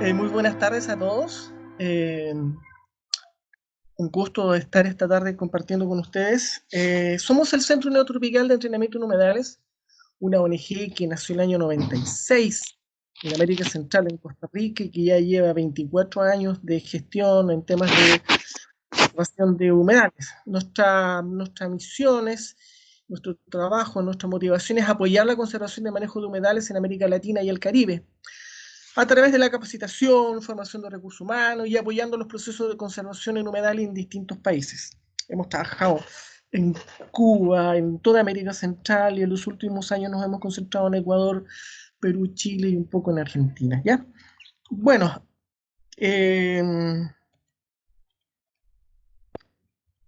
Muy buenas tardes a todos. Un gusto estar esta tarde compartiendo con ustedes. Somos el Centro Neotropical de Entrenamiento en Humedales, una ONG que nació el año 96 en América Central, en Costa Rica, y que ya lleva 24 años de gestión en temas de conservación de humedales. Nuestra misión es, nuestro trabajo, nuestra motivación es apoyar la conservación y manejo de humedales en América Latina y el Caribe a través de la capacitación, formación de recursos humanos y apoyando los procesos de conservación en humedal en distintos países. Hemos trabajado en Cuba, en toda América Central y en los últimos años nos hemos concentrado en Ecuador, Perú, Chile y un poco en Argentina. ¿Ya? Bueno, eh,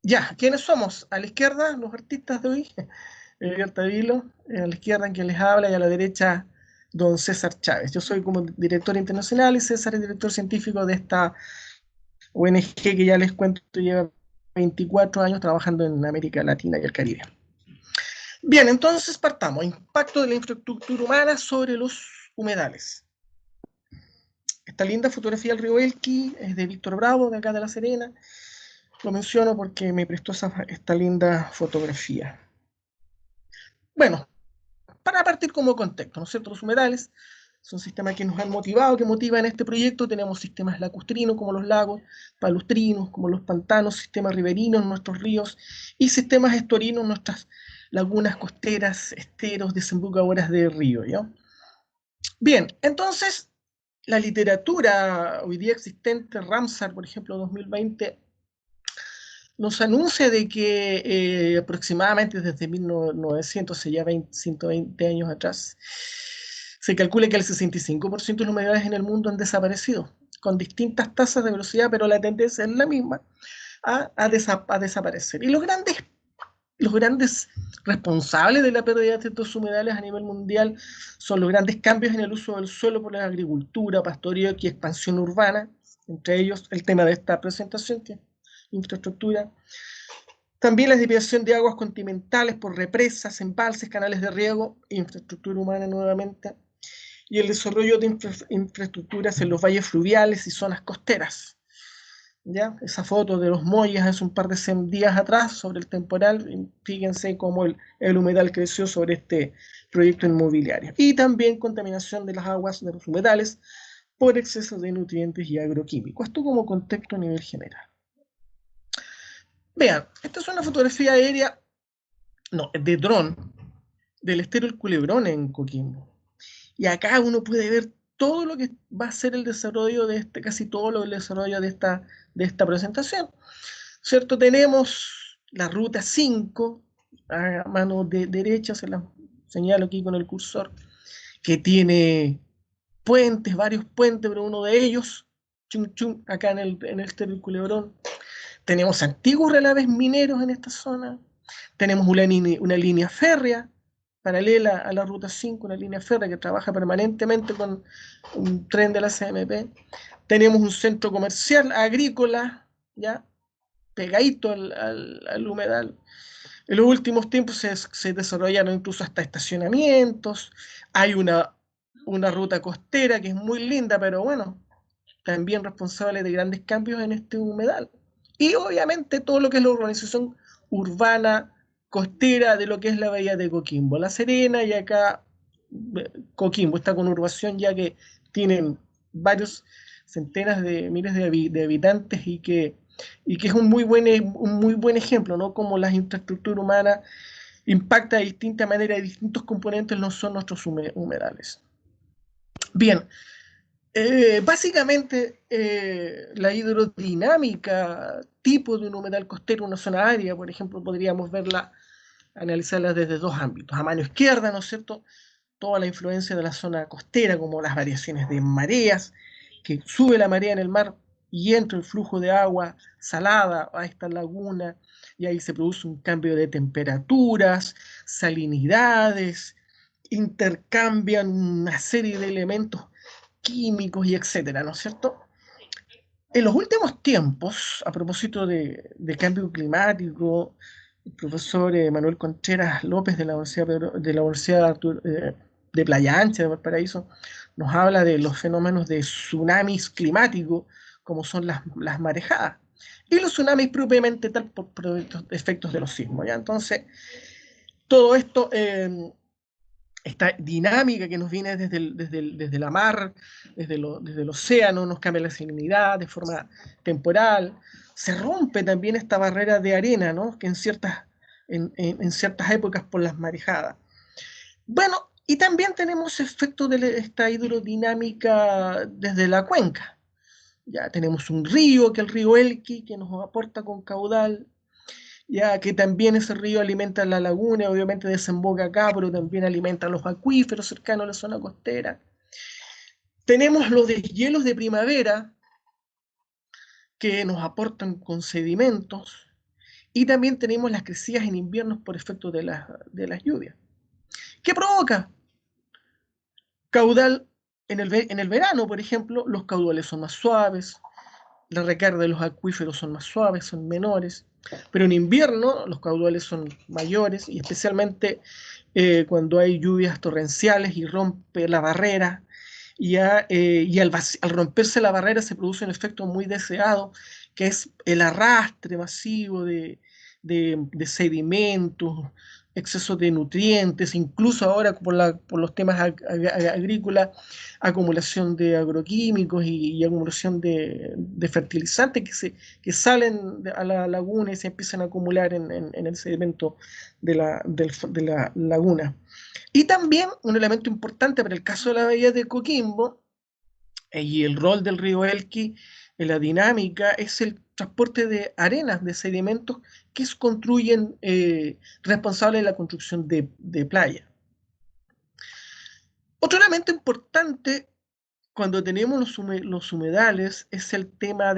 ya, ¿quiénes somos? A la izquierda, los artistas de hoy, Edgar Tavilo, a la izquierda quien les habla y a la derecha don César Chávez. Yo soy como director internacional y César es director científico de esta ONG que ya les cuento lleva 24 años trabajando en América Latina y el Caribe. Bien, entonces partamos. Impacto de la infraestructura humana sobre los humedales. Esta linda fotografía del río Elqui es de Víctor Bravo, de acá de La Serena. Lo menciono porque me prestó esta linda fotografía. Bueno, para partir como contexto, ¿no es cierto? Los humedales son sistemas que nos han motivado, que motivan este proyecto. Tenemos sistemas lacustrinos como los lagos, palustrinos como los pantanos, sistemas riberinos en nuestros ríos y sistemas estuarinos en nuestras lagunas costeras, esteros, desembocadoras de río, ¿ya? Bien, entonces la literatura hoy día existente, Ramsar, por ejemplo, 2020, nos anuncia de que aproximadamente desde 1900, ya 120 años atrás, se calcula que el 65% de las humedales en el mundo han desaparecido, con distintas tasas de velocidad, pero la tendencia es la misma, a desaparecer. Y los grandes responsables de la pérdida de estos humedales a nivel mundial son los grandes cambios en el uso del suelo por la agricultura, pastoreo y expansión urbana, entre ellos el tema de esta presentación, que es infraestructura. También la desviación de aguas continentales por represas, embalses, canales de riego, infraestructura humana nuevamente, y el desarrollo de infraestructuras en los valles fluviales y zonas costeras. ¿Ya? Esa foto de los Moyas hace un par de días atrás sobre el temporal, fíjense cómo el humedal creció sobre este proyecto inmobiliario. Y también contaminación de las aguas de los humedales por exceso de nutrientes y agroquímicos. Esto como contexto a nivel general. Vean, esta es una fotografía aérea, no, de dron, del estero El Culebrón en Coquimbo. Y acá uno puede ver todo lo que va a ser el desarrollo de casi todo lo del desarrollo de esta presentación. ¿Cierto? Tenemos la ruta 5, a mano derecha, se la señalo aquí con el cursor, que tiene puentes, varios puentes, pero uno de ellos, chum, chum, acá en el estero El Culebrón. Tenemos antiguos relaves mineros en esta zona. Tenemos una línea férrea paralela a la ruta 5, una línea férrea que trabaja permanentemente con un tren de la CMP. Tenemos un centro comercial agrícola, ya pegadito al humedal. En los últimos tiempos se desarrollaron incluso hasta estacionamientos. Hay una ruta costera que es muy linda, pero bueno, también responsable de grandes cambios en este humedal. Y obviamente todo lo que es la urbanización urbana costera de lo que es la bahía de Coquimbo, La Serena y acá Coquimbo, esta conurbación ya que tienen varios centenas de miles de habitantes y que es un muy buen ejemplo, ¿no? Como las infraestructuras humanas impacta de distinta manera y distintos componentes no son nuestros humedales. Bien, básicamente, la hidrodinámica tipo de un humedal costero, una zona árida, por ejemplo, podríamos verla, analizarla desde dos ámbitos. A mano izquierda, ¿no es cierto? Toda la influencia de la zona costera, como las variaciones de mareas, que sube la marea en el mar y entra el flujo de agua salada a esta laguna, y ahí se produce un cambio de temperaturas, salinidades, intercambian una serie de elementos químicos y etcétera, ¿no es cierto? En los últimos tiempos, a propósito de cambio climático, el profesor Manuel Contreras López de la Universidad, de Playa Ancha, de Valparaíso, nos habla de los fenómenos de tsunamis climáticos, como son las marejadas, y los tsunamis propiamente tal por efectos de los sismos. ¿Ya? Entonces, todo esto, esta dinámica que nos viene desde la mar, desde el océano, nos cambia la salinidad de forma temporal, se rompe también esta barrera de arena, ¿no? Que en ciertas épocas por las marejadas. Bueno, y también tenemos efectos de esta hidrodinámica desde la cuenca. Ya tenemos un río, que es el río Elqui, que nos aporta con caudal, ya que también ese río alimenta la laguna, obviamente desemboca acá, pero también alimenta los acuíferos cercanos a la zona costera. Tenemos los deshielos de primavera, que nos aportan con sedimentos, y también tenemos las crecidas en inviernos por efecto de las lluvias. ¿Qué provoca? Caudal en el verano, por ejemplo, los caudales son más suaves, la recarga de los acuíferos son más suaves, son menores, pero en invierno los caudales son mayores y especialmente cuando hay lluvias torrenciales y rompe la barrera y al romperse la barrera se produce un efecto muy deseado que es el arrastre masivo de sedimentos, exceso de nutrientes, incluso ahora por los temas agrícolas, acumulación de agroquímicos y acumulación de fertilizantes que salen a la laguna y se empiezan a acumular en el sedimento de la laguna. Y también un elemento importante para el caso de la bahía de Coquimbo y el rol del río Elqui en la dinámica es el transporte de arenas, de sedimentos que se construyen responsables de la construcción de playa. Otro elemento importante cuando tenemos los humedales es el tema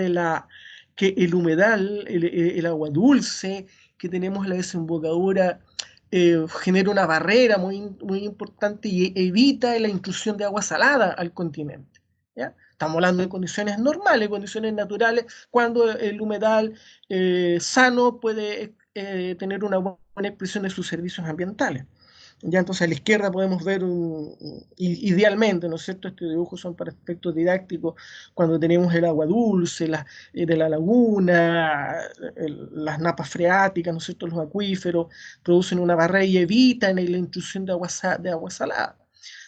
que el humedal, el agua dulce que tenemos en la desembocadura, genera una barrera muy importante y evita la intrusión de agua salada al continente. ¿Ya? Estamos hablando de condiciones normales, condiciones naturales, cuando el humedal sano puede tener una buena expresión de sus servicios ambientales. Ya entonces a la izquierda podemos ver idealmente, ¿no es cierto? Estos dibujos son para efectos didácticos, cuando tenemos el agua dulce de la laguna, las napas freáticas, ¿no es cierto? Los acuíferos producen una barrera y evitan la intrusión de agua salada.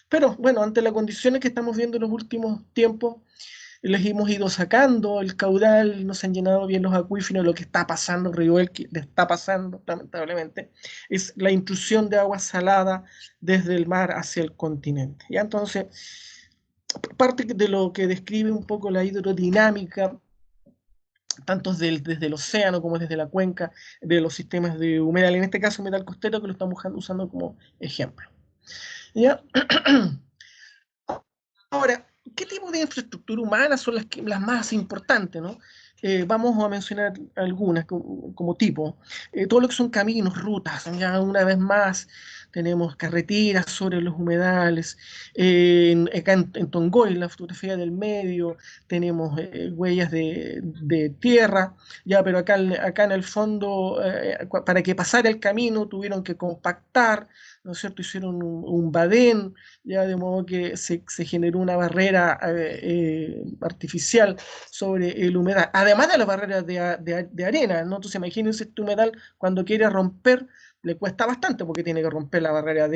Pero bueno, ante las condiciones que estamos viendo en los últimos tiempos, les hemos ido sacando el caudal, no se han llenado bien los acuíferos, lo que está pasando en Río Elqui, le está pasando lamentablemente, es la intrusión de agua salada desde el mar hacia el continente. ¿Ya? Entonces, parte de lo que describe un poco la hidrodinámica, tanto desde el océano como desde la cuenca, de los sistemas de humedal, en este caso humedal costero, que lo estamos usando como ejemplo. ¿Ya? Ahora, ¿qué tipo de infraestructura humana son las más importantes, ¿no? Vamos a mencionar algunas como tipo. Todo lo que son caminos, rutas, ya una vez más tenemos carreteras sobre los humedales. Acá en Tongoy, la fotografía del medio, tenemos huellas de tierra, ya, pero acá en el fondo, para que pasara el camino, tuvieron que compactar, ¿no es cierto? Hicieron un badén, ya de modo que se generó una barrera artificial sobre el humedal, además de las barreras de arena, ¿no? Entonces imagínense este humedal cuando quiere romper, le cuesta bastante porque tiene que romper la barrera,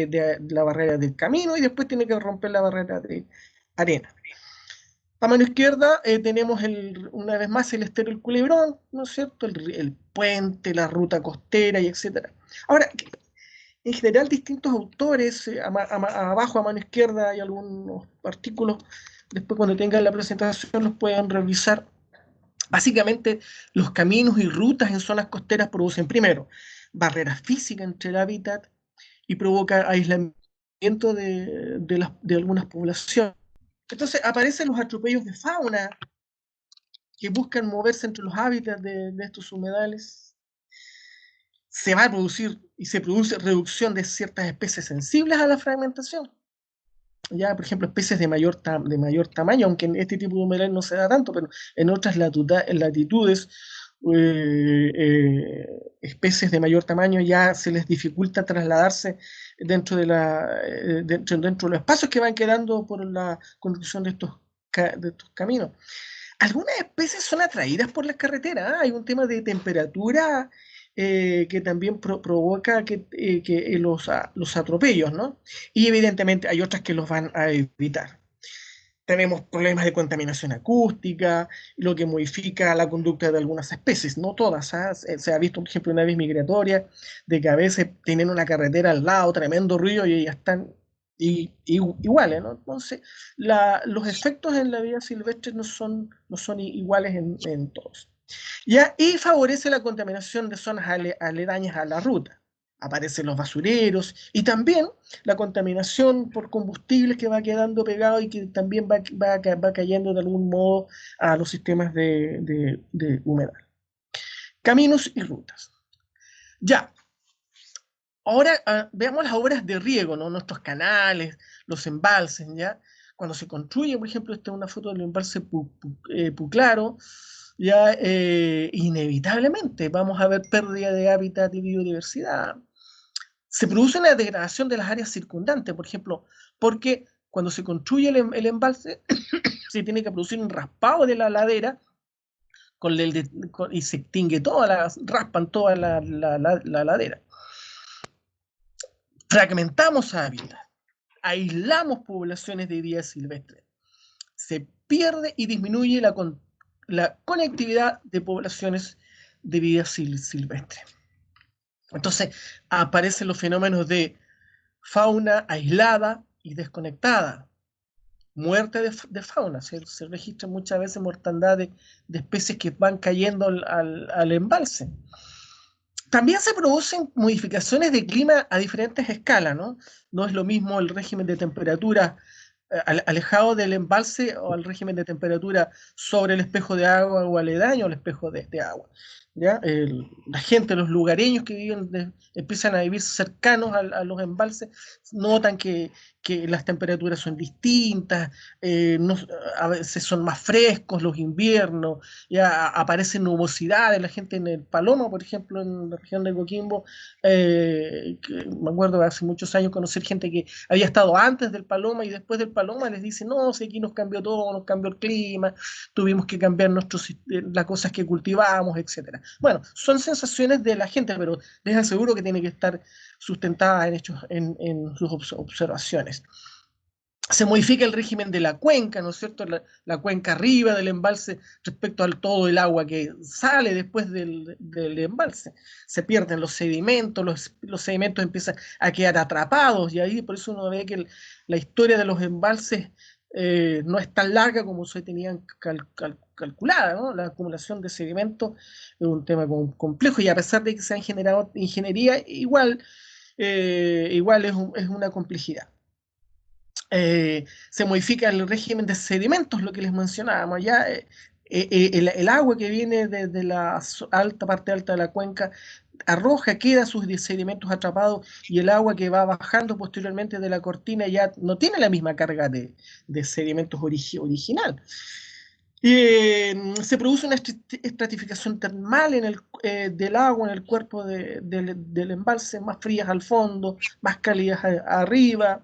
la barrera del camino y después tiene que romper la barrera de arena. A mano izquierda tenemos una vez más el estero del Culebrón, ¿no es cierto? El puente, la ruta costera y etcétera. Ahora, en general distintos autores, abajo a mano izquierda hay algunos artículos, después cuando tengan la presentación los pueden revisar. Básicamente los caminos y rutas en zonas costeras producen primero barreras físicas entre el hábitat y provoca aislamiento de algunas poblaciones. Entonces aparecen los atropellos de fauna que buscan moverse entre los hábitats de estos humedales. Se va a producir y se produce reducción de ciertas especies sensibles a la fragmentación. Ya, por ejemplo, especies de mayor tamaño, aunque en este tipo de humedales no se da tanto, pero en otras latitudes, especies de mayor tamaño ya se les dificulta trasladarse dentro dentro de los espacios que van quedando por la construcción de estos caminos. Algunas especies son atraídas por las carreteras. Hay un tema de temperatura que también provoca que los atropellos, ¿no? Y evidentemente hay otras que los van a evitar. Tenemos problemas de contaminación acústica, lo que modifica la conducta de algunas especies, no todas. ¿Ah? Se ha visto, por ejemplo, una aves migratoria de que a veces tienen una carretera al lado, tremendo ruido, y ellas están iguales, ¿no? Entonces, los efectos en la vida silvestre no son iguales en todos. ¿Ya? Y favorece la contaminación de zonas aledañas a la ruta. Aparecen los basureros y también contaminación por combustibles que va quedando pegado y que también va cayendo de algún modo a los sistemas de humedal. Caminos y rutas. Ya, ahora veamos las obras de riego, ¿no? Nuestros canales, los embalses, ¿ya? Cuando se construye, por ejemplo, esta es una foto del embalse Puclaro, ya inevitablemente vamos a ver pérdida de hábitat y biodiversidad. Se produce una degradación de las áreas circundantes, por ejemplo, porque cuando se construye el embalse se tiene que producir un raspado de la ladera y se extingue raspan toda la ladera. Fragmentamos hábitat, aislamos poblaciones de vida silvestre, se pierde y disminuye la conectividad de poblaciones de vida silvestre. Entonces aparecen los fenómenos de fauna aislada y desconectada, muerte de fauna, se registra muchas veces mortandad de especies que van cayendo al embalse. También se producen modificaciones de clima a diferentes escalas, ¿no? No es lo mismo el régimen de temperatura alejado del embalse o al régimen de temperatura sobre el espejo de agua o aledaño al espejo de agua. ¿Ya? La gente, los lugareños que empiezan a vivir cercanos a los embalses, notan que las temperaturas son distintas, a veces son más frescos los inviernos, ya aparecen nubosidades, la gente en el Paloma, por ejemplo, en la región de Coquimbo, me acuerdo hace muchos años conocer gente que había estado antes del Paloma y después del Paloma les dice, no, si aquí nos cambió todo, nos cambió el clima, tuvimos que cambiar las cosas que cultivamos, etcétera. Bueno, son sensaciones de la gente, pero les aseguro que tiene que estar sustentada en sus observaciones. Se modifica el régimen de la cuenca, ¿no es cierto? La cuenca arriba del embalse respecto a todo el agua que sale después del embalse. Se pierden los sedimentos, los sedimentos empiezan a quedar atrapados y ahí por eso uno ve que la historia de los embalses no es tan larga como se tenían calculada, ¿no? La acumulación de sedimentos es un tema complejo y a pesar de que se han generado ingeniería, igual es una complejidad. Se modifica el régimen de sedimentos, lo que les mencionábamos. Ya el agua que viene desde la parte alta de la cuenca arroja, queda sus sedimentos atrapados y el agua que va bajando posteriormente de la cortina ya no tiene la misma carga de sedimentos original. Se produce una estratificación termal del agua en el cuerpo del embalse, más frías al fondo, más cálidas arriba.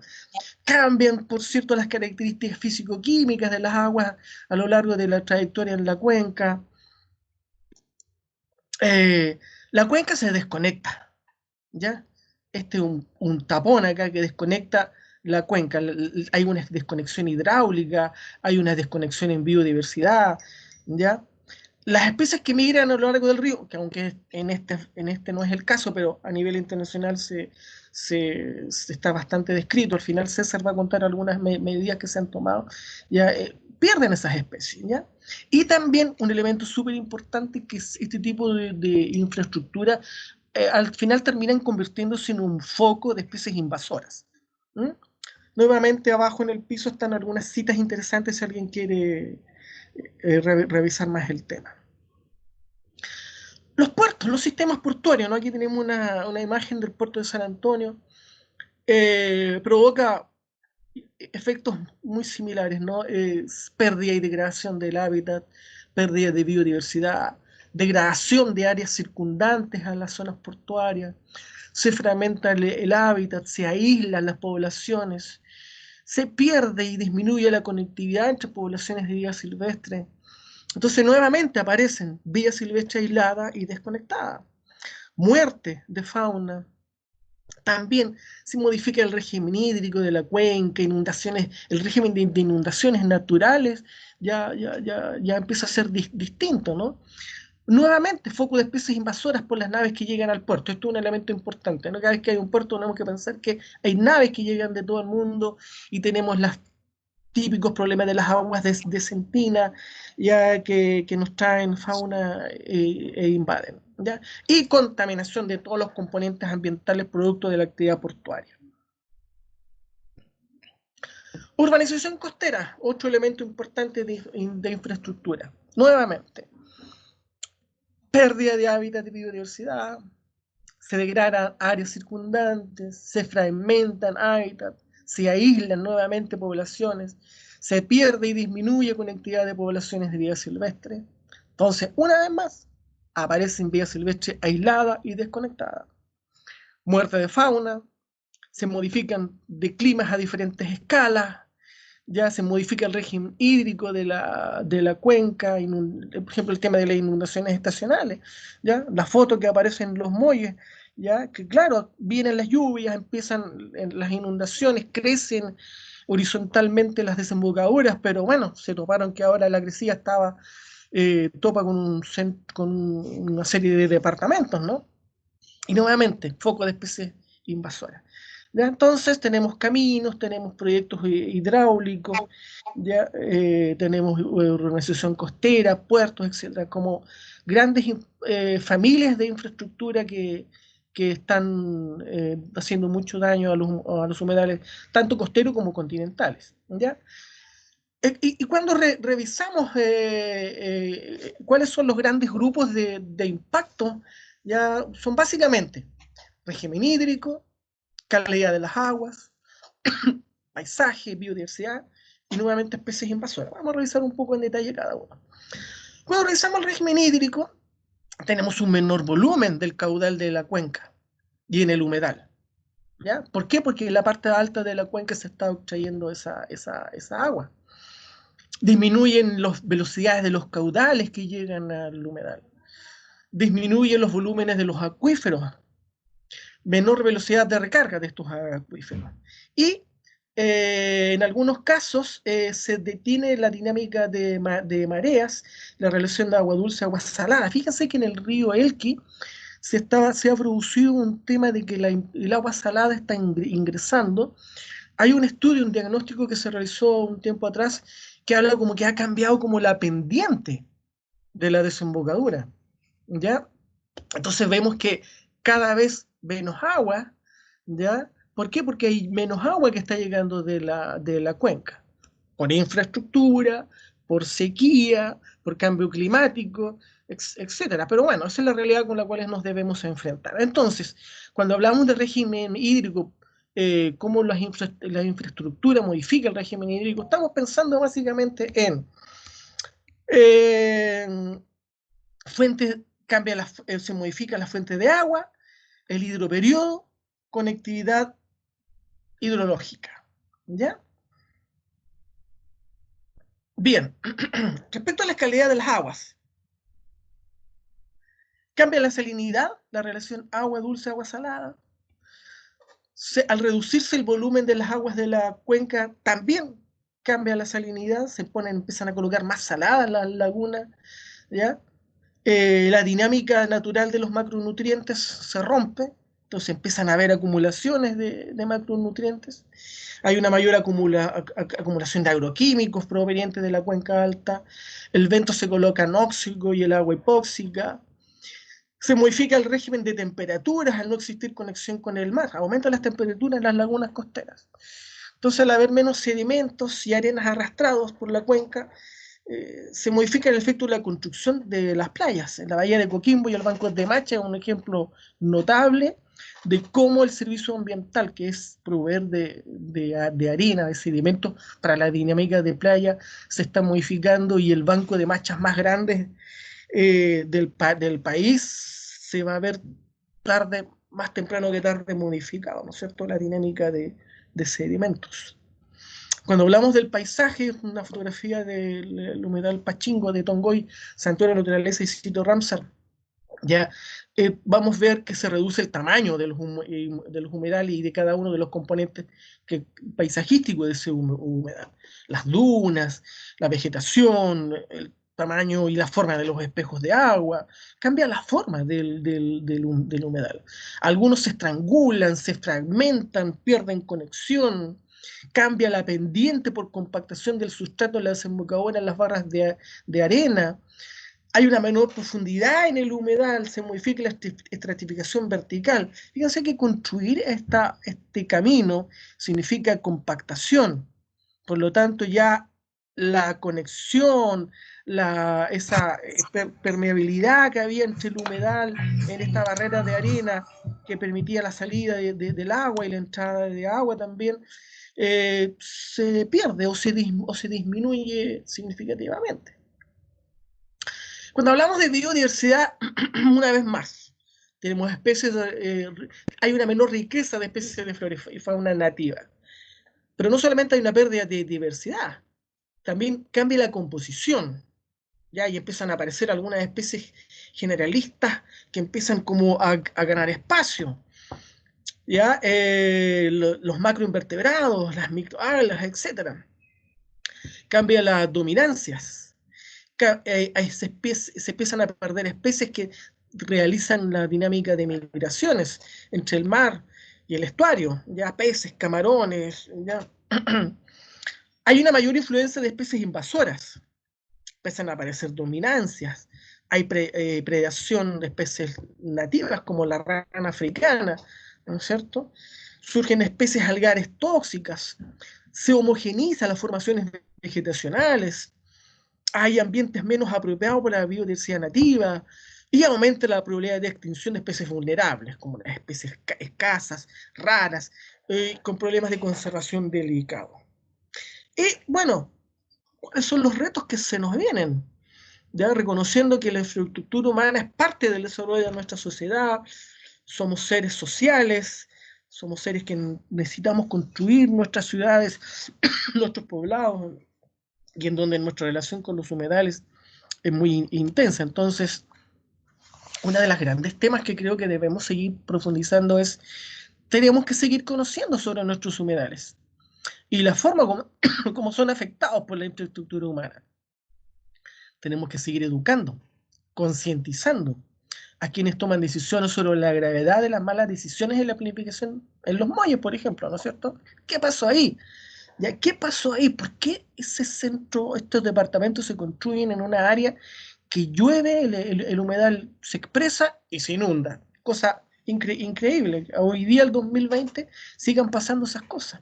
Cambian, por cierto, las características físico-químicas de las aguas a lo largo de la trayectoria en la cuenca. La cuenca se desconecta, ¿ya? Este es un tapón acá que desconecta la cuenca. Hay una desconexión hidráulica, hay una desconexión en biodiversidad, ¿ya? Las especies que migran a lo largo del río, que aunque en este no es el caso, pero a nivel internacional se está bastante descrito, al final César va a contar algunas medidas que se han tomado, ya pierden esas especies, ¿ya? Y también un elemento súper importante que es este tipo de infraestructura, al final terminan convirtiéndose en un foco de especies invasoras. ¿Mm? Nuevamente abajo en el piso están algunas citas interesantes si alguien quiere revisar más el tema. Los puertos, los sistemas portuarios, ¿no? Aquí tenemos una imagen del puerto de San Antonio, provoca efectos muy similares, ¿no? Pérdida y degradación del hábitat, pérdida de biodiversidad, degradación de áreas circundantes a las zonas portuarias, se fragmenta el hábitat, se aíslan las poblaciones, se pierde y disminuye la conectividad entre poblaciones de vida silvestre. Entonces nuevamente aparecen vida silvestre aislada y desconectada. Muerte de fauna. También se modifica el régimen hídrico de la cuenca, inundaciones, el régimen de inundaciones naturales ya empieza a ser distinto, ¿no? Nuevamente, foco de especies invasoras por las naves que llegan al puerto. Esto es un elemento importante, ¿no? Cada vez que hay un puerto tenemos que pensar que hay naves que llegan de todo el mundo y tenemos los típicos problemas de las aguas de Sentina, ya que nos traen fauna e invaden, ¿ya? Y contaminación de todos los componentes ambientales producto de la actividad portuaria. Urbanización costera, otro elemento importante de infraestructura. Nuevamente, pérdida de hábitat de biodiversidad, se degradan áreas circundantes, se fragmentan hábitats, se aíslan nuevamente poblaciones, se pierde y disminuye conectividad de poblaciones de vida silvestre. Entonces, una vez más, aparecen vida silvestre aislada y desconectada. Muerte de fauna, se modifican de climas a diferentes escalas, ya se modifica el régimen hídrico de la cuenca, por ejemplo, el tema de las inundaciones estacionales, ya la foto que aparece en los muelles, ya que claro, vienen las lluvias, empiezan las inundaciones, crecen horizontalmente las desembocaduras, pero bueno, se toparon que ahora la crecida estaba topa con una serie de departamentos, ¿no? Y nuevamente, foco de especies invasoras. ¿Ya? Entonces tenemos caminos, tenemos proyectos hidráulicos, ya tenemos urbanización costera, puertos, etcétera, como grandes familias de infraestructura que están haciendo mucho daño a los humedales, tanto costeros como continentales. ¿Ya? Y cuando revisamos cuáles son los grandes grupos de impacto, ya son básicamente régimen hídrico, calidad de las aguas, paisaje, biodiversidad y nuevamente especies invasoras. Vamos a revisar un poco en detalle cada uno. Cuando revisamos el régimen hídrico, tenemos un menor volumen del caudal de la cuenca y en el humedal. ¿Ya? ¿Por qué? Porque en la parte alta de la cuenca se está extrayendo esa agua. Disminuyen las velocidades de los caudales que llegan al humedal. Disminuyen los volúmenes de los acuíferos, menor velocidad de recarga de estos acuíferos. Y en algunos casos se detiene la dinámica de mareas, la relación de agua dulce agua salada. Fíjense que en el río Elqui se ha producido un tema de que el agua salada está ingresando. Hay un estudio, un diagnóstico que se realizó un tiempo atrás que habla como que ha cambiado como la pendiente de la desembocadura, ¿ya? Entonces vemos que cada vez menos agua, ¿ya? ¿Por qué? Porque hay menos agua que está llegando de la cuenca, por infraestructura, por sequía, por cambio climático, etcétera. Pero bueno, esa es la realidad con la cual nos debemos enfrentar. Entonces, cuando hablamos de régimen hídrico, cómo la infraestructura modifica el régimen hídrico, estamos pensando básicamente en fuentes, se modifica la fuente de agua, el hidroperiodo, conectividad hidrológica. ¿Ya? Bien, respecto a la calidad de las aguas, cambia la salinidad, la relación agua dulce, agua salada. Al reducirse el volumen de las aguas de la cuenca, también cambia la salinidad, empiezan a colocar más saladas las lagunas, ¿ya? La dinámica natural de los macronutrientes se rompe, entonces empiezan a haber acumulaciones de macronutrientes, hay una mayor acumulación de agroquímicos provenientes de la cuenca alta, el vento se coloca anóxico y el agua hipóxica, se modifica el régimen de temperaturas al no existir conexión con el mar, aumentan las temperaturas en las lagunas costeras. Entonces, al haber menos sedimentos y arenas arrastrados por la cuenca, se modifica el efecto de la construcción de las playas. En la bahía de Coquimbo y el Banco de Macha es un ejemplo notable de cómo el servicio ambiental, que es proveer de arena, de sedimentos para la dinámica de playa, se está modificando y el banco de machas más grande del país se va a ver tarde, más temprano que tarde modificado, ¿no es cierto?, la dinámica de sedimentos. Cuando hablamos del paisaje, una fotografía del humedal Pachingo de Tongoy, Santuario de Naturaleza y Sitio Ramsar, ya vamos a ver que se reduce el tamaño de los humedales y de cada uno de los componentes paisajísticos de ese humedal. Las dunas, la vegetación, el tamaño y la forma de los espejos de agua, cambia la forma del humedal. Algunos se estrangulan, se fragmentan, pierden conexión, cambia la pendiente por compactación del sustrato en la desembocadura en las barras de arena, hay una menor profundidad en el humedal, se modifica la estratificación vertical. Fíjense que construir este camino significa compactación, por lo tanto ya la conexión, esa permeabilidad que había entre el humedal en esta barrera de arena que permitía la salida del agua y la entrada de agua también, se pierde o se disminuye significativamente. Cuando hablamos de biodiversidad, una vez más, tenemos especies, hay una menor riqueza de especies de flora y fauna nativa. Pero no solamente hay una pérdida de diversidad, también cambia la composición, ¿ya? Y empiezan a aparecer algunas especies generalistas que empiezan como a ganar espacio, ¿ya? Los macroinvertebrados, las microalgas, etc. Cambia las dominancias. Se empiezan a perder especies que realizan la dinámica de migraciones entre el mar y el estuario, ya peces, camarones, ya. Hay una mayor influencia de especies invasoras, empiezan a aparecer dominancias, hay predación de especies nativas como la rana africana, ¿no es cierto? Surgen especies algares tóxicas, se homogenizan las formaciones vegetacionales, hay ambientes menos apropiados para la biodiversidad nativa y aumenta la probabilidad de extinción de especies vulnerables, como las especies escasas, raras, con problemas de conservación delicados. Y bueno, ¿cuáles son los retos que se nos vienen? Ya reconociendo que la infraestructura humana es parte del desarrollo de nuestra sociedad, somos seres sociales, somos seres que necesitamos construir nuestras ciudades, nuestros poblados, y en donde nuestra relación con los humedales es muy intensa. Entonces, uno de los grandes temas que creo que debemos seguir profundizando es, tenemos que seguir conociendo sobre nuestros humedales y la forma como son afectados por la infraestructura humana. Tenemos que seguir educando, concientizando a quienes toman decisiones sobre la gravedad de las malas decisiones en la planificación en los muelles, por ejemplo, ¿no es cierto? ¿Qué pasó ahí? ¿Ya? ¿Qué pasó ahí? ¿Por qué ese centro, estos departamentos se construyen en una área que llueve, el humedal se expresa y se inunda? Cosa increíble. Hoy día, el 2020, sigan pasando esas cosas.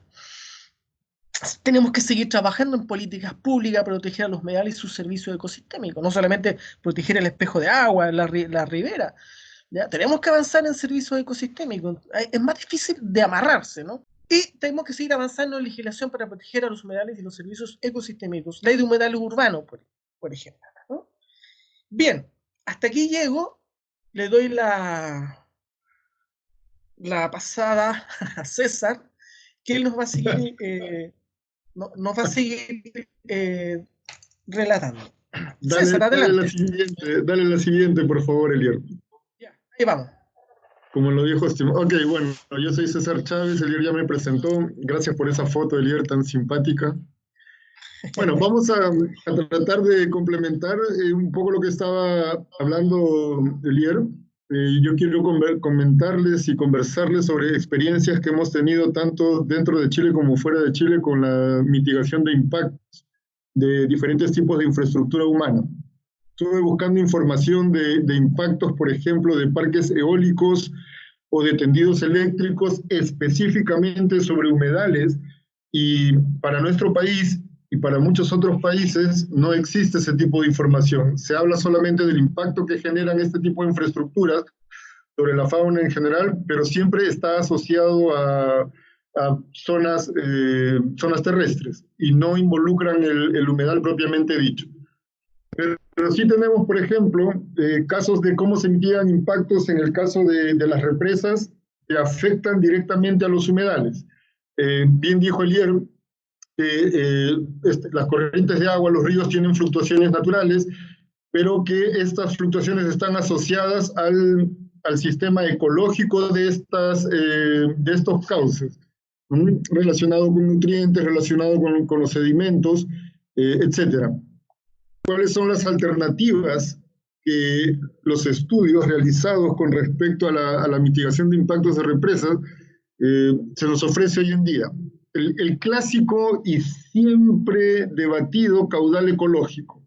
Tenemos que seguir trabajando en políticas públicas para proteger a los humedales y sus servicios ecosistémicos, no solamente proteger el espejo de agua, la ribera. ¿Ya? Tenemos que avanzar en servicios ecosistémicos. Es más difícil de amarrarse, ¿no? Y tenemos que seguir avanzando en legislación para proteger a los humedales y los servicios ecosistémicos. Ley de humedales urbanos, por ejemplo, ¿no? Bien, hasta aquí llego. Le doy la pasada a César, que él nos va a seguir, nos va a seguir relatando. César, adelante. Dale la siguiente, por favor, Elier. Ya, ahí vamos. Como lo dijo estimado. Ok, bueno, yo soy César Chávez, Elier ya me presentó. Gracias por esa foto, Elier, tan simpática. Bueno, vamos a tratar de complementar un poco lo que estaba hablando Elier. Yo quiero comentarles y conversarles sobre experiencias que hemos tenido tanto dentro de Chile como fuera de Chile con la mitigación de impactos de diferentes tipos de infraestructura humana. Estuve buscando información de impactos, por ejemplo, de parques eólicos o de tendidos eléctricos específicamente sobre humedales, y para nuestro país y para muchos otros países no existe ese tipo de información. Se habla solamente del impacto que generan este tipo de infraestructuras sobre la fauna en general, pero siempre está asociado a zonas terrestres y no involucran el humedal propiamente dicho. Pero sí tenemos, por ejemplo, casos de cómo se mitigan impactos en el caso de las represas que afectan directamente a los humedales. Bien dijo Elier, las corrientes de agua, los ríos tienen fluctuaciones naturales, pero que estas fluctuaciones están asociadas al sistema ecológico de estos cauces, relacionado con nutrientes, relacionado con los sedimentos, etcétera. ¿Cuáles son las alternativas que los estudios realizados con respecto a la mitigación de impactos de represas se nos ofrece hoy en día? El clásico y siempre debatido caudal ecológico.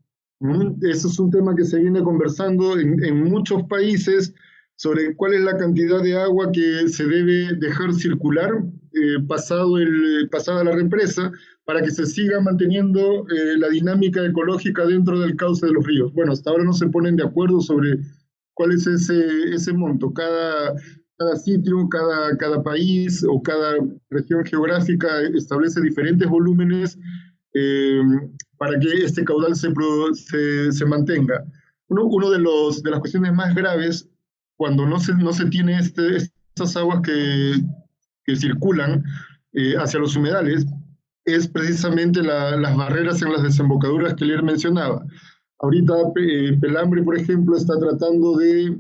Eso es un tema que se viene conversando en muchos países sobre cuál es la cantidad de agua que se debe dejar circular pasada la represa para que se siga manteniendo la dinámica ecológica dentro del cauce de los ríos. Bueno, hasta ahora no se ponen de acuerdo sobre cuál es ese monto. Cada sitio, cada país o cada región geográfica establece diferentes volúmenes para que este caudal se mantenga. Uno de las cuestiones más graves cuando no se tiene estas aguas que circulan hacia los humedales es precisamente las barreras en las desembocaduras que Elier mencionaba. Ahorita Pelambre, por ejemplo, está tratando de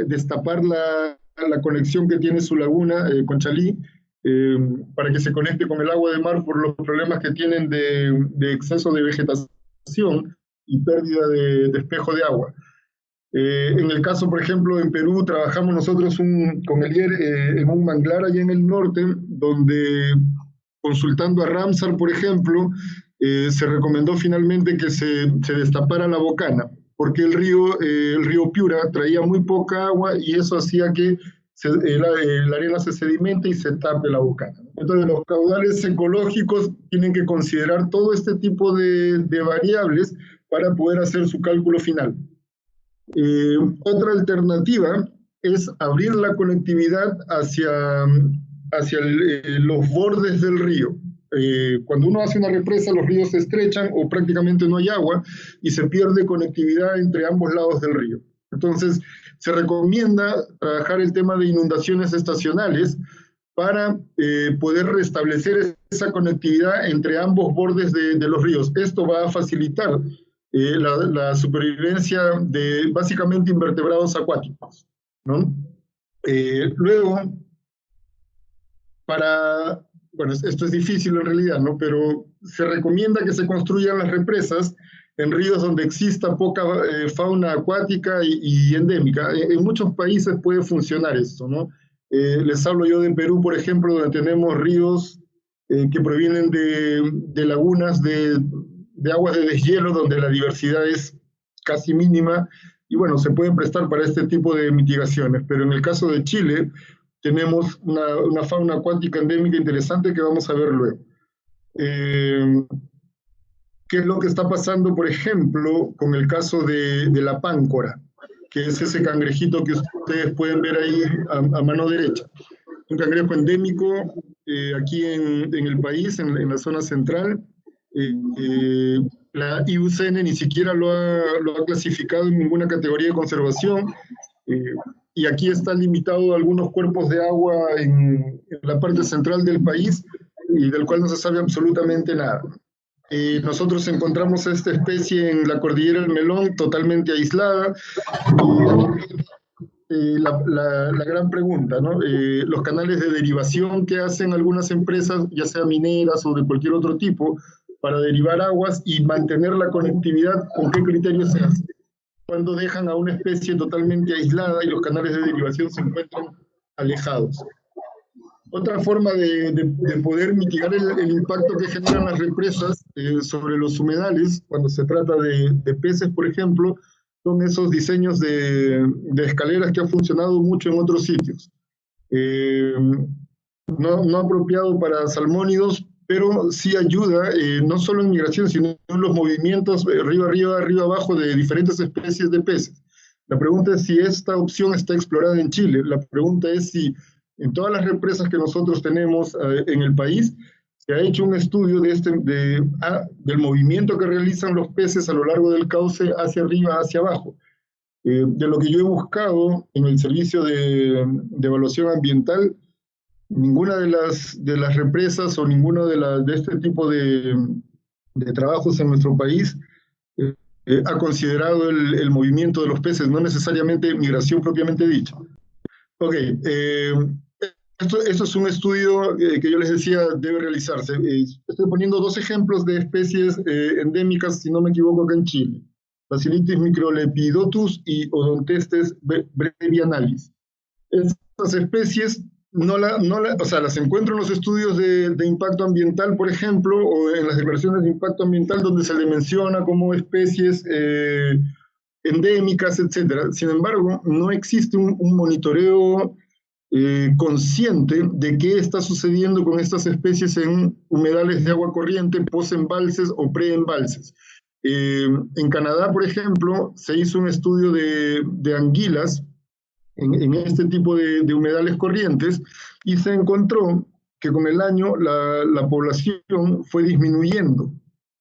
destapar la conexión que tiene su laguna con Chalí, para que se conecte con el agua de mar por los problemas que tienen de exceso de vegetación y pérdida de espejo de agua. En el caso, por ejemplo, en Perú, trabajamos nosotros con Elier en un manglar allá en el norte, donde consultando a Ramsar, por ejemplo, se recomendó finalmente que se destapara la bocana, porque el río Piura traía muy poca agua y eso hacía que la arena se sedimente y se tape la bocana. Entonces, los caudales ecológicos tienen que considerar todo este tipo de variables para poder hacer su cálculo final. Otra alternativa es abrir la conectividad hacia los bordes del río. Cuando uno hace una represa, los ríos se estrechan o prácticamente no hay agua y se pierde conectividad entre ambos lados del río. Entonces, se recomienda trabajar el tema de inundaciones estacionales para poder restablecer esa conectividad entre ambos bordes de los ríos. Esto va a facilitar la supervivencia de básicamente invertebrados acuáticos, ¿no? Luego, bueno, esto es difícil en realidad, ¿no? Pero se recomienda que se construyan las represas en ríos donde exista poca fauna acuática y endémica. En muchos países puede funcionar esto, ¿no? Les hablo yo de Perú, por ejemplo, donde tenemos ríos que provienen de lagunas de aguas de deshielo, donde la diversidad es casi mínima, y bueno, se puede prestar para este tipo de mitigaciones. Pero en el caso de Chile, tenemos una fauna acuática endémica interesante que vamos a ver luego. ¿Qué es lo que está pasando, por ejemplo, con el caso de la páncora, que es ese cangrejito que ustedes pueden ver ahí a mano derecha? Un cangrejo endémico aquí en el país, en la zona central. La IUCN ni siquiera lo ha clasificado en ninguna categoría de conservación, y aquí está limitado a algunos cuerpos de agua en la parte central del país, y del cual no se sabe absolutamente nada. Nosotros encontramos esta especie en la cordillera del Melón, totalmente aislada. La gran pregunta, ¿no? Los canales de derivación que hacen algunas empresas, ya sea mineras o de cualquier otro tipo, para derivar aguas y mantener la conectividad, ¿con qué criterios se hace? Cuando dejan a una especie totalmente aislada y los canales de derivación se encuentran alejados. Otra forma de poder mitigar el impacto que generan las represas sobre los humedales, cuando se trata de peces, por ejemplo, son esos diseños de escaleras que han funcionado mucho en otros sitios. No apropiado para salmónidos, pero sí ayuda, no solo en migración, sino en los movimientos río arriba, río abajo de diferentes especies de peces. La pregunta es si esta opción está explorada en Chile. La pregunta es si en todas las represas que nosotros tenemos en el país se ha hecho un estudio del movimiento que realizan los peces a lo largo del cauce hacia arriba, hacia abajo. De lo que yo he buscado en el servicio de evaluación ambiental, ninguna de las represas o ninguno de este tipo de trabajos en nuestro país eh, ha considerado el movimiento de los peces, no necesariamente migración propiamente dicha. Ok, esto es un estudio que yo les decía debe realizarse. Estoy poniendo dos ejemplos de especies endémicas, si no me equivoco, acá en Chile. Bacillus microlepidotus y Odontestes brevianalis. Estas especies o sea, las encuentro en los estudios de impacto ambiental, por ejemplo, o en las declaraciones de impacto ambiental donde se le menciona como especies endémicas, etcétera. Sin embargo, no existe un monitoreo consciente de qué está sucediendo con estas especies en humedales de agua corriente, post-embalses o pre-embalses. En Canadá, por ejemplo, se hizo un estudio de anguilas en este tipo de humedales corrientes y se encontró que con el año la población fue disminuyendo.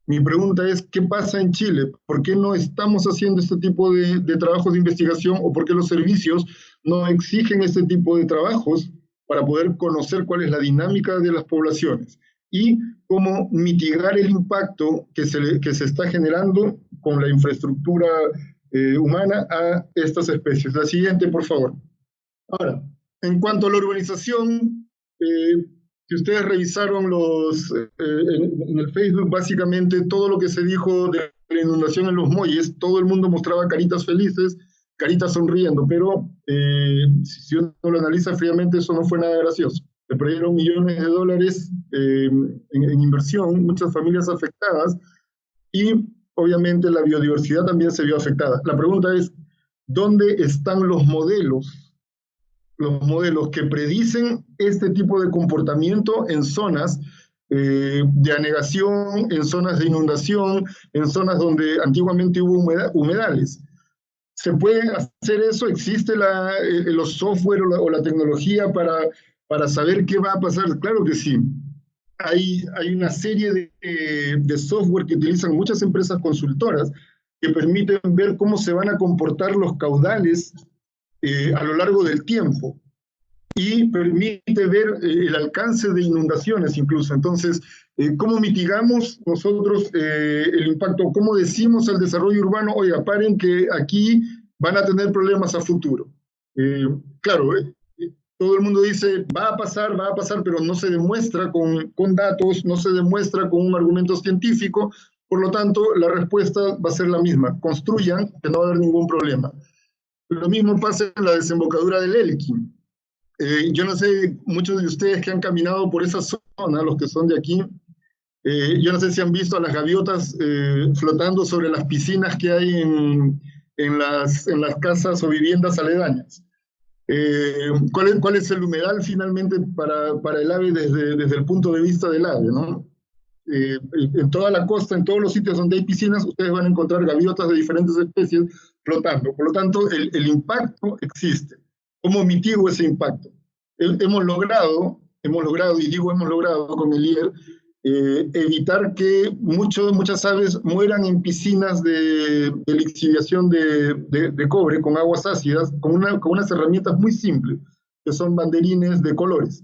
Mi pregunta es, ¿qué pasa en Chile? ¿Por qué no estamos haciendo este tipo de trabajos de investigación o por qué los servicios no exigen este tipo de trabajos para poder conocer cuál es la dinámica de las poblaciones y cómo mitigar el impacto que se está generando con la infraestructura humana a estas especies? La siguiente, por favor. Ahora, en cuanto a la urbanización, si ustedes revisaron en el Facebook, básicamente todo lo que se dijo de la inundación en los muelles, todo el mundo mostraba caritas felices, caritas sonriendo, pero si uno lo analiza fríamente, eso no fue nada gracioso. Se perdieron millones de dólares en inversión, muchas familias afectadas, y obviamente la biodiversidad también se vio afectada. La pregunta es, ¿dónde están los modelos que predicen este tipo de comportamiento en zonas de anegación, en zonas de inundación, en zonas donde antiguamente hubo humedales? ¿Se puede hacer eso? ¿Existe los software o la tecnología para saber qué va a pasar? Claro que sí. Hay una serie de software que utilizan muchas empresas consultoras que permiten ver cómo se van a comportar los caudales a lo largo del tiempo y permite ver el alcance de inundaciones incluso. Entonces, ¿cómo mitigamos nosotros el impacto? ¿Cómo decimos al desarrollo urbano, oiga, paren que aquí van a tener problemas a futuro? Claro, todo el mundo dice, va a pasar, pero no se demuestra con datos, no se demuestra con un argumento científico, por lo tanto, la respuesta va a ser la misma, construyan, que no va a haber ningún problema. Lo mismo pasa en la desembocadura del Elqui. Yo no sé, muchos de ustedes que han caminado por esa zona, los que son de aquí, yo no sé si han visto a las gaviotas flotando sobre las piscinas que hay en las casas o viviendas aledañas. ¿Cuál es el humedal finalmente para el ave desde el punto de vista del ave, ¿no? En toda la costa, en todos los sitios donde hay piscinas, ustedes van a encontrar gaviotas de diferentes especies flotando. Por lo tanto, el impacto existe. ¿Cómo mitigo ese impacto? Hemos logrado, y digo hemos logrado con el IER, evitar que muchas aves mueran en piscinas de lixiviación de cobre con aguas ácidas, con unas herramientas muy simples, que son banderines de colores.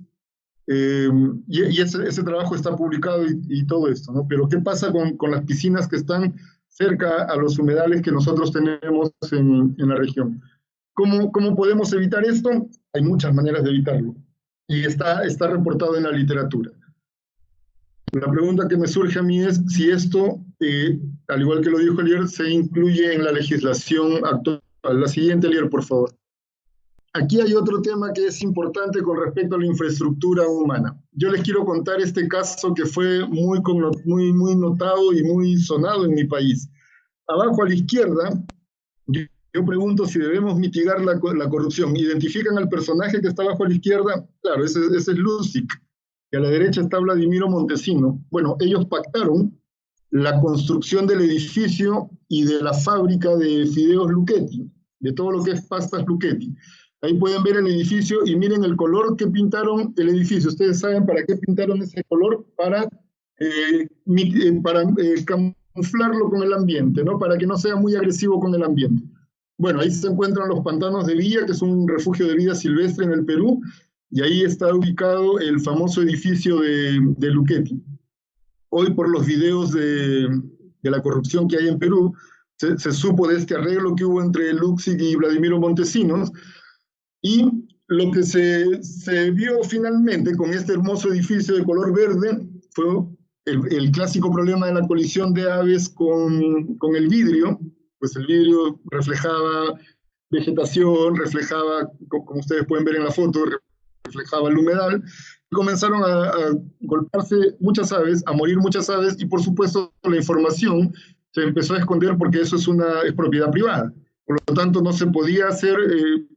Y ese trabajo está publicado y todo esto, ¿no? Pero ¿qué pasa con las piscinas que están cerca a los humedales que nosotros tenemos en la región? ¿Cómo podemos evitar esto? Hay muchas maneras de evitarlo y está reportado en la literatura. La pregunta que me surge a mí es si esto, al igual que lo dijo Elier, se incluye en la legislación actual. La siguiente, Elier, por favor. Aquí hay otro tema que es importante con respecto a la infraestructura humana. Yo les quiero contar este caso que fue muy notado y muy sonado en mi país. Abajo a la izquierda, yo pregunto si debemos mitigar la corrupción. ¿Identifican al personaje que está abajo a la izquierda? Claro, ese es Lusic. Y a la derecha está Vladimiro Montesino. Bueno, ellos pactaron la construcción del edificio y de la fábrica de fideos Lucchetti, de todo lo que es pastas Lucchetti. Ahí pueden ver el edificio y miren el color que pintaron el edificio. Ustedes saben para qué pintaron ese color, para camuflarlo con el ambiente, ¿no? Para que no sea muy agresivo con el ambiente. bueno, ahí se encuentran los pantanos de Villa, que es un refugio de vida silvestre en el Perú, y ahí está ubicado el famoso edificio de Luchetti. Hoy, por los videos de la corrupción que hay en Perú, se supo de este arreglo que hubo entre Luksic y Vladimiro Montesinos, y lo que se vio finalmente con este hermoso edificio de color verde fue el clásico problema de la colisión de aves con el vidrio. Pues el vidrio reflejaba vegetación, reflejaba, como ustedes pueden ver en la foto, reflejaba el humedal, y comenzaron a golpearse muchas aves, a morir muchas aves, y por supuesto la información se empezó a esconder porque eso es propiedad privada. Por lo tanto, no se podía hacer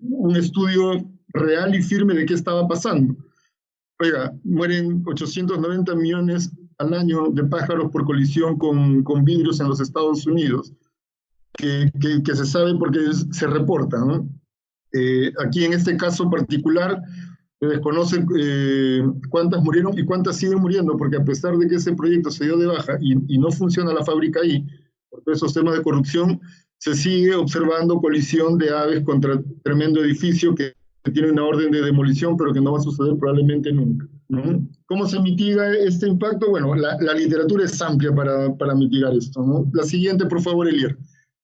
un estudio real y firme de qué estaba pasando. Oiga, mueren 890 millones al año de pájaros por colisión con vidrios en los Estados Unidos, que se sabe porque se reporta, ¿no? Aquí en este caso particular se desconoce cuántas murieron y cuántas siguen muriendo, porque a pesar de que ese proyecto se dio de baja y no funciona la fábrica ahí, por todos esos temas de corrupción, se sigue observando colisión de aves contra tremendo edificio que tiene una orden de demolición, pero que no va a suceder probablemente nunca, ¿no? ¿Cómo se mitiga este impacto? Bueno, la literatura es amplia para mitigar esto, ¿no? La siguiente, por favor, Elier.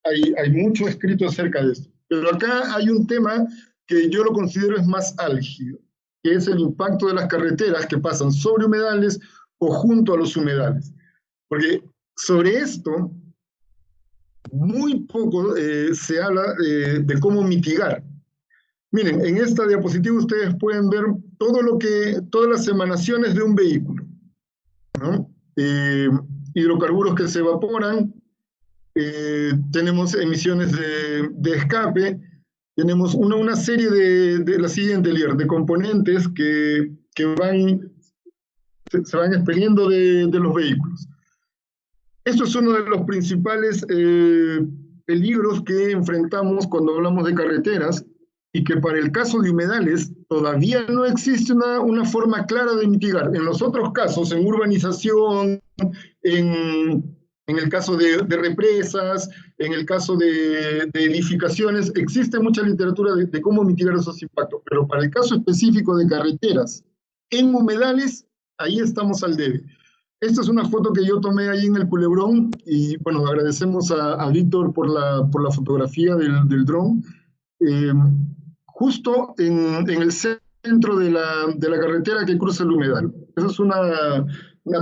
Hay mucho escrito acerca de esto. Pero acá hay un tema que yo lo considero es más álgido, que es el impacto de las carreteras que pasan sobre humedales o junto a los humedales. Porque sobre esto muy poco se habla de cómo mitigar. Miren, en esta diapositiva ustedes pueden ver todas las emanaciones de un vehículo, ¿no? Hidrocarburos que se evaporan, tenemos emisiones de escape, tenemos una serie de la siguiente, Lier, de componentes que se van expeliendo de los vehículos. Esto es uno de los principales peligros que enfrentamos cuando hablamos de carreteras, y que para el caso de humedales todavía no existe una forma clara de mitigar. En los otros casos, en urbanización, en el caso de represas, en el caso de edificaciones, existe mucha literatura de cómo mitigar esos impactos, pero para el caso específico de carreteras en humedales, ahí estamos al debe. Esta es una foto que yo tomé ahí en el Culebrón, y bueno, agradecemos a Víctor por la fotografía del dron. Justo en el centro de la carretera que cruza el humedal. Esa es una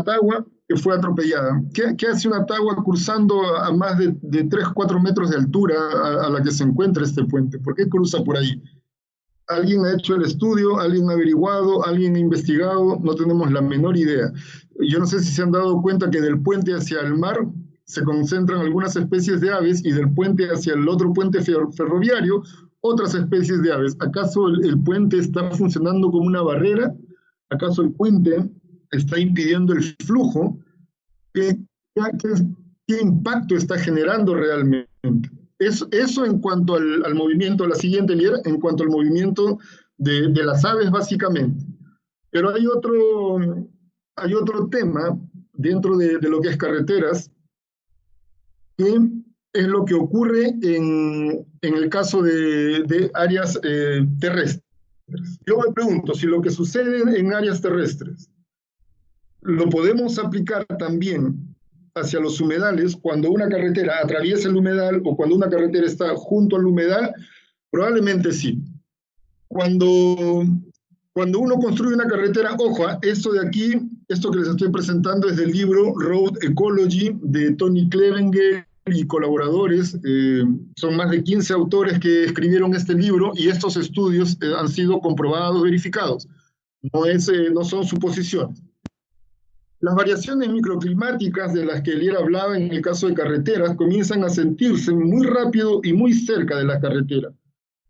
tagua que fue atropellada. ¿Qué hace una tagua cruzando a más de 3, 4 metros de altura a la que se encuentra este puente? ¿Por qué cruza por ahí? ¿Alguien ha hecho el estudio? ¿Alguien ha averiguado? ¿Alguien ha investigado? No tenemos la menor idea. Yo no sé si se han dado cuenta que del puente hacia el mar se concentran algunas especies de aves, y del puente hacia el otro puente ferroviario otras especies de aves. ¿Acaso el puente está funcionando como una barrera? ¿Acaso el puente está impidiendo el flujo? ¿Qué impacto está generando realmente? Eso en cuanto al movimiento, la siguiente, Lier, en cuanto al movimiento de las aves, básicamente. Pero hay otro tema dentro de lo que es carreteras, que es lo que ocurre en el caso de áreas terrestres. Yo me pregunto si lo que sucede en áreas terrestres lo podemos aplicar también hacia los humedales cuando una carretera atraviesa el humedal o cuando una carretera está junto al humedal. Probablemente sí. Cuando uno construye una carretera, ojo, esto de aquí, esto que les estoy presentando es del libro Road Ecology de Tony Clevenger y colaboradores. Son más de 15 autores que escribieron este libro, y estos estudios han sido comprobados, verificados. No son suposiciones. Las variaciones microclimáticas de las que Elier hablaba en el caso de carreteras comienzan a sentirse muy rápido y muy cerca de las carreteras.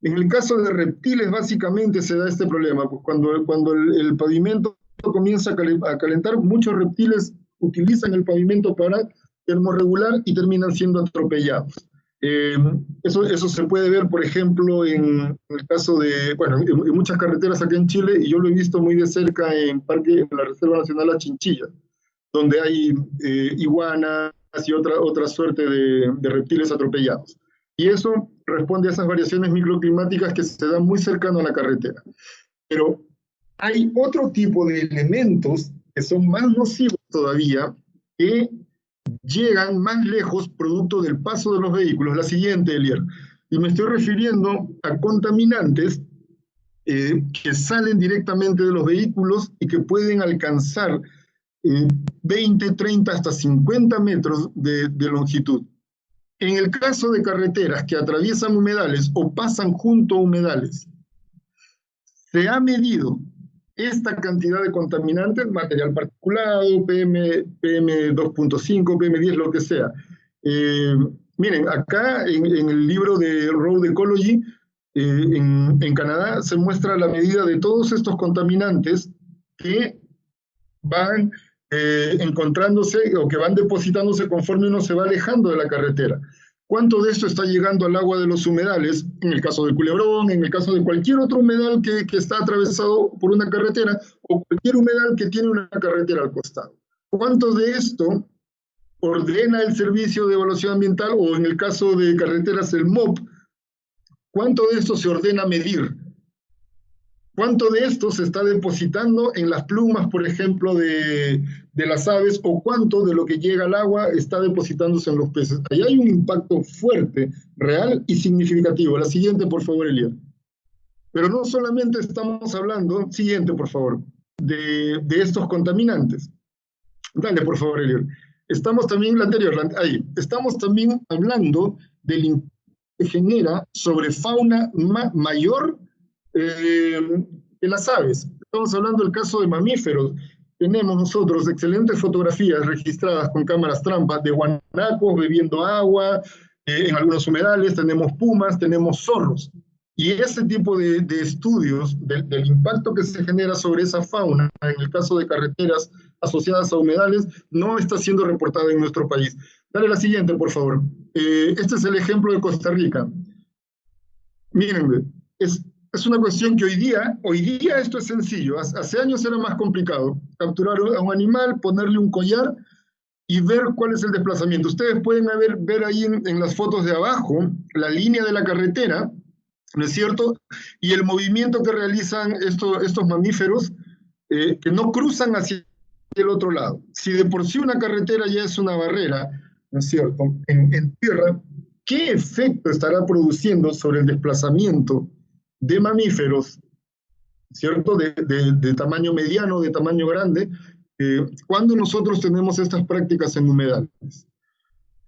En el caso de reptiles, básicamente se da este problema, pues cuando el pavimento comienza a calentar, muchos reptiles utilizan el pavimento para termorregular y terminan siendo atropellados. Eso se puede ver, por ejemplo, en el caso de, bueno, en muchas carreteras aquí en Chile, y yo lo he visto muy de cerca en la Reserva Nacional La Chinchilla, donde hay iguanas y otra suerte de reptiles atropellados. Y eso responde a esas variaciones microclimáticas que se dan muy cercano a la carretera. Pero hay otro tipo de elementos que son más nocivos todavía, que llegan más lejos producto del paso de los vehículos. La siguiente, Elier. Y me estoy refiriendo a contaminantes que salen directamente de los vehículos y que pueden alcanzar 20, 30, hasta 50 metros de longitud. En el caso de carreteras que atraviesan humedales o pasan junto a humedales, se ha medido esta cantidad de contaminantes, material particulado, PM2.5, PM10, lo que sea. Miren, acá en el libro de Road Ecology, en Canadá, se muestra la medida de todos estos contaminantes que van encontrándose o que van depositándose conforme uno se va alejando de la carretera. ¿Cuánto de esto está llegando al agua de los humedales? En el caso del Culebrón, en el caso de cualquier otro humedal que está atravesado por una carretera, o cualquier humedal que tiene una carretera al costado. ¿Cuánto de esto ordena el Servicio de Evaluación Ambiental, o en el caso de carreteras el MOP, cuánto de esto se ordena medir? ¿Cuánto de esto se está depositando en las plumas, por ejemplo, de las aves, o cuánto de lo que llega al agua está depositándose en los peces? Ahí hay un impacto fuerte, real y significativo. La siguiente, por favor, Elia. Pero no solamente estamos hablando, siguiente, por favor, de estos contaminantes. Dale, por favor, Elia. Estamos también, la anterior, ahí, estamos también hablando del impacto que genera sobre fauna mayor de las aves. Estamos hablando del caso de mamíferos. Tenemos nosotros excelentes fotografías registradas con cámaras trampa de guanacos bebiendo agua, en algunos humedales tenemos pumas, tenemos zorros. Y ese tipo de estudios del impacto que se genera sobre esa fauna, en el caso de carreteras asociadas a humedales, no está siendo reportada en nuestro país. Dale la siguiente, por favor. Este es el ejemplo de Costa Rica. Mírenme, es una cuestión que hoy día esto es sencillo. Hace años era más complicado. Capturar a un animal, ponerle un collar y ver cuál es el desplazamiento. Ustedes pueden ver ahí en las fotos de abajo la línea de la carretera, ¿no es cierto? Y el movimiento que realizan estos mamíferos que no cruzan hacia el otro lado. Si de por sí una carretera ya es una barrera, ¿no es cierto?, en tierra, ¿qué efecto estará produciendo sobre el desplazamiento de mamíferos, ¿cierto?, de tamaño mediano, de tamaño grande, cuando nosotros tenemos estas prácticas en humedales?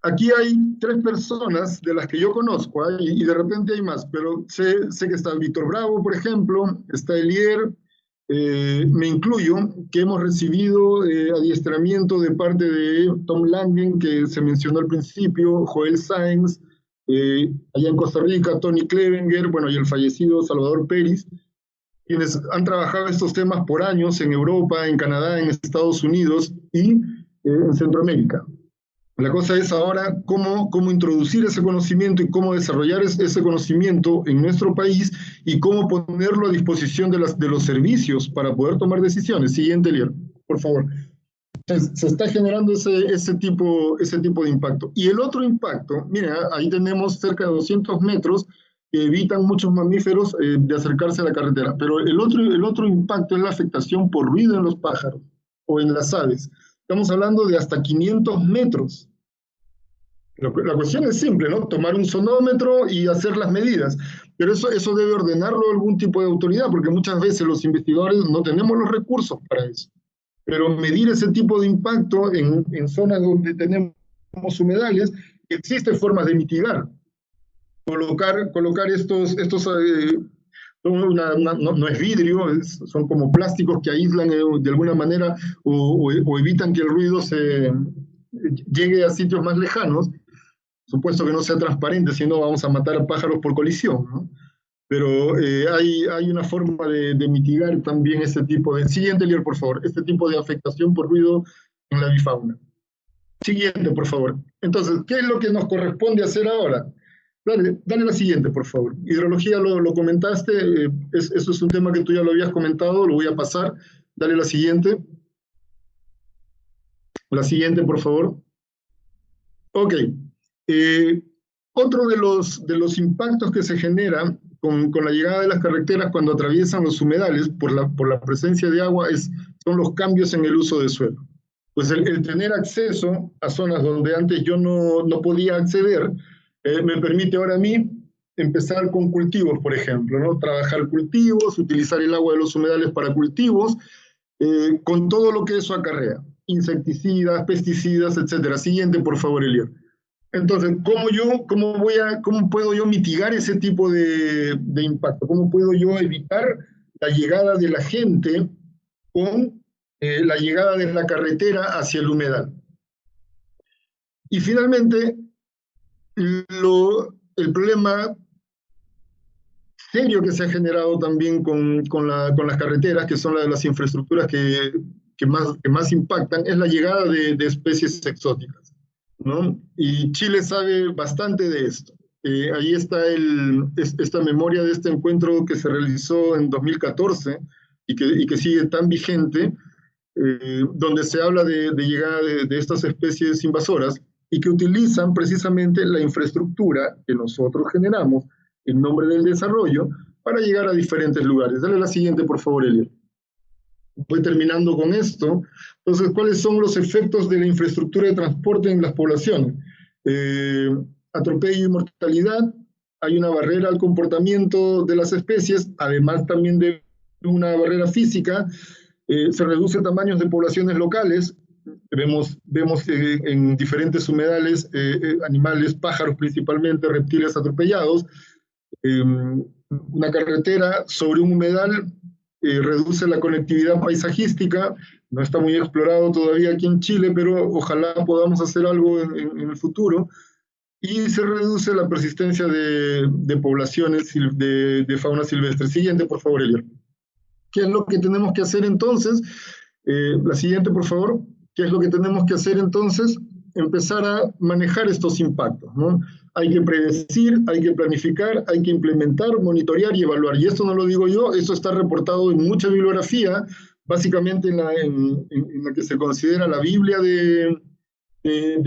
Aquí hay 3 personas de las que yo conozco, y de repente hay más, pero sé que está Víctor Bravo, por ejemplo, está Elier, me incluyo, que hemos recibido adiestramiento de parte de Tom Langen, que se mencionó al principio, Joel Sáenz, allá en Costa Rica, Tony Klevenger, bueno, y el fallecido Salvador Peris, quienes han trabajado estos temas por años en Europa, en Canadá, en Estados Unidos y en Centroamérica. La cosa es ahora cómo introducir ese conocimiento y cómo desarrollar ese conocimiento en nuestro país y cómo ponerlo a disposición de los servicios para poder tomar decisiones. Siguiente, Elier, por favor. Entonces, se está generando ese tipo de impacto. Y el otro impacto, mira, ahí tenemos cerca de 200 metros que evitan muchos mamíferos de acercarse a la carretera. Pero el otro impacto es la afectación por ruido en los pájaros o en las aves. Estamos hablando de hasta 500 metros. La cuestión es simple, ¿no? Tomar un sonómetro y hacer las medidas. Pero eso debe ordenarlo algún tipo de autoridad, porque muchas veces los investigadores no tenemos los recursos para eso. Pero medir ese tipo de impacto en zonas donde tenemos humedales, existen formas de mitigar. Colocar estos no es vidrio, son como plásticos que aíslan de alguna manera o evitan que el ruido llegue a sitios más lejanos. Supuesto que no sea transparente, si no vamos a matar a pájaros por colisión, ¿no? Pero hay una forma de mitigar también ese tipo de... Siguiente, Elier, por favor. Este tipo de afectación por ruido en la avifauna. Siguiente, por favor. Entonces, ¿qué es lo que nos corresponde hacer ahora? Dale la siguiente, por favor. Hidrología lo comentaste, eso es un tema que tú ya lo habías comentado, lo voy a pasar. Dale la siguiente. La siguiente, por favor. Ok. Otro de los impactos que se genera con la llegada de las carreteras cuando atraviesan los humedales por la presencia de agua son los cambios en el uso de suelo. Pues el tener acceso a zonas donde antes yo no podía acceder, me permite ahora a mí empezar con cultivos, por ejemplo, ¿no? Trabajar cultivos, utilizar el agua de los humedales para cultivos, con todo lo que eso acarrea, insecticidas, pesticidas, etcétera. Siguiente, por favor, Elier. Entonces, ¿cómo puedo yo mitigar ese tipo de impacto? ¿Cómo puedo yo evitar la llegada de la gente con la llegada de la carretera hacia el humedal? Y finalmente, el problema serio que se ha generado también con las carreteras, que son las infraestructuras que más impactan, es la llegada de especies exóticas, ¿no? Y Chile sabe bastante de esto. Ahí está esta memoria de este encuentro que se realizó en 2014 y que sigue tan vigente, donde se habla de llegada de estas especies invasoras y que utilizan precisamente la infraestructura que nosotros generamos en nombre del desarrollo para llegar a diferentes lugares. Dale la siguiente, por favor, Elio. Voy terminando con esto. Entonces, ¿cuáles son los efectos de la infraestructura de transporte en las poblaciones? Atropello y mortalidad. Hay una barrera al comportamiento de las especies, además también de una barrera física. Se reduce tamaños de poblaciones locales. Vemos en diferentes humedales animales, pájaros principalmente, reptiles atropellados. Una carretera sobre un humedal reduce la conectividad paisajística. No está muy explorado todavía aquí en Chile, pero ojalá podamos hacer algo en el futuro. Y se reduce la persistencia de poblaciones de fauna silvestre. Siguiente, por favor, Elier. ¿Qué es lo que tenemos que hacer entonces? La siguiente, por favor. ¿Qué es lo que tenemos que hacer entonces? Empezar a manejar estos impactos, ¿no? Hay que predecir, hay que planificar, hay que implementar, monitorear y evaluar. Y esto no lo digo yo, esto está reportado en mucha bibliografía, básicamente en la que se considera la Biblia de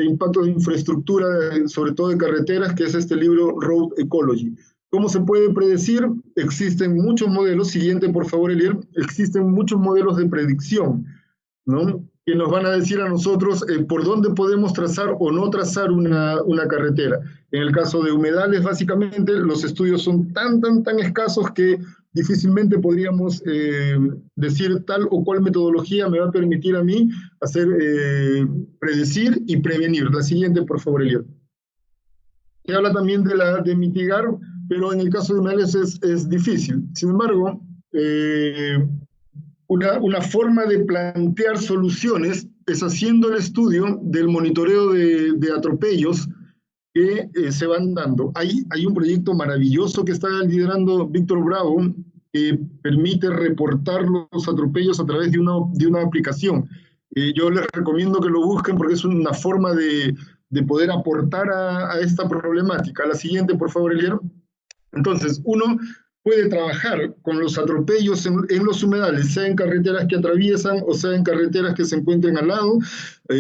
impacto de infraestructura, sobre todo de carreteras, que es este libro Road Ecology. ¿Cómo se puede predecir? Existen muchos modelos. Siguiente, por favor, Elier. Existen muchos modelos de predicción, ¿no? Que nos van a decir a nosotros por dónde podemos trazar o no trazar una carretera. En el caso de humedales, básicamente, los estudios son tan escasos que difícilmente podríamos decir tal o cual metodología me va a permitir a mí hacer predecir y prevenir. La siguiente, por favor, Elier. Se habla también de mitigar, pero en el caso de humedales es difícil. Sin embargo, una forma de plantear soluciones es haciendo el estudio del monitoreo de atropellos que se van dando. Hay un proyecto maravilloso que está liderando Víctor Bravo que permite reportar los atropellos a través de una aplicación. Yo les recomiendo que lo busquen porque es una forma de poder aportar a esta problemática. La siguiente, por favor, Elier. Entonces, uno puede trabajar con los atropellos en los humedales, sea en carreteras que atraviesan o sea en carreteras que se encuentren al lado,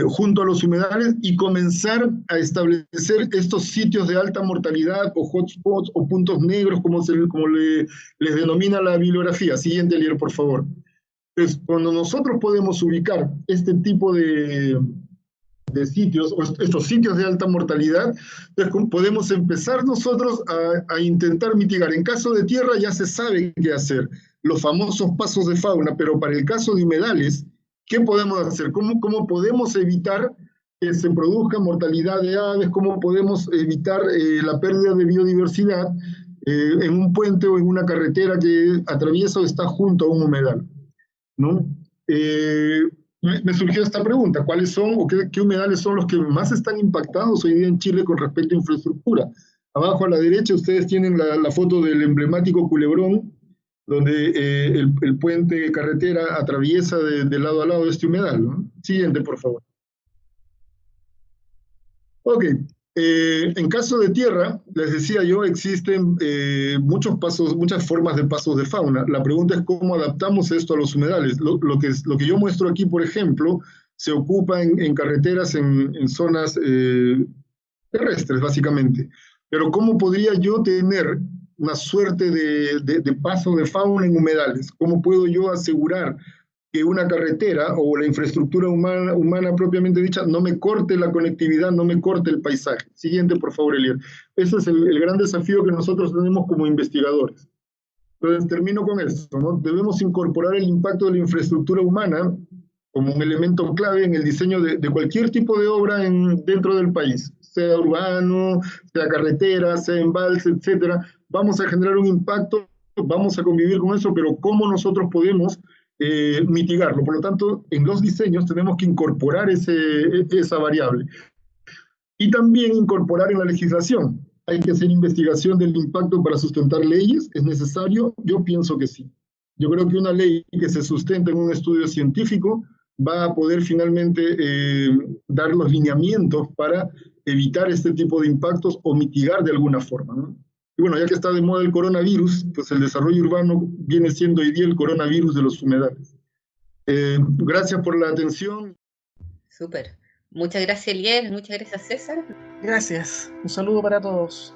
junto a los humedales, y comenzar a establecer estos sitios de alta mortalidad o hotspots o puntos negros, como les denomina la bibliografía. Siguiente, Elier, por favor. Entonces, cuando nosotros podemos ubicar este tipo de sitios, o estos sitios de alta mortalidad, entonces podemos empezar nosotros a intentar mitigar. En caso de tierra ya se sabe qué hacer, los famosos pasos de fauna, pero para el caso de humedales, ¿qué podemos hacer? ¿Cómo podemos evitar que se produzca mortalidad de aves? ¿Cómo podemos evitar la pérdida de biodiversidad en un puente o en una carretera que atraviesa o está junto a un humedal, ¿no? Me surgió esta pregunta: ¿cuáles son o qué humedales son los que más están impactados hoy día en Chile con respecto a infraestructura? Abajo a la derecha ustedes tienen la foto del emblemático Culebrón, donde el puente carretera atraviesa de lado a lado de este humedal, ¿no? Siguiente, por favor. Ok. En caso de tierra, les decía yo, existen muchas formas de pasos de fauna. La pregunta es cómo adaptamos esto a los humedales. Lo que yo muestro aquí, por ejemplo, se ocupa en carreteras en zonas terrestres, básicamente. Pero ¿cómo podría yo tener una suerte de paso de fauna en humedales? ¿Cómo puedo yo asegurar que una carretera o la infraestructura humana propiamente dicha no me corte la conectividad, no me corte el paisaje? Siguiente, por favor, Elier. Ese es el gran desafío que nosotros tenemos como investigadores. Entonces, termino con esto, ¿no? Debemos incorporar el impacto de la infraestructura humana como un elemento clave en el diseño de cualquier tipo de obra dentro del país, sea urbano, sea carretera, sea embalse, etcétera. Vamos a generar un impacto, vamos a convivir con eso, pero ¿cómo nosotros podemos mitigarlo? Por lo tanto, en los diseños tenemos que incorporar esa variable. Y también incorporar en la legislación. ¿Hay que hacer investigación del impacto para sustentar leyes? ¿Es necesario? Yo pienso que sí. Yo creo que una ley que se sustenta en un estudio científico va a poder finalmente dar los lineamientos para evitar este tipo de impactos o mitigar de alguna forma, ¿no? Y bueno, ya que está de moda el coronavirus, pues el desarrollo urbano viene siendo hoy día el coronavirus de los humedales. Gracias por la atención. Súper. Muchas gracias, Elier. Muchas gracias, César. Gracias. Un saludo para todos.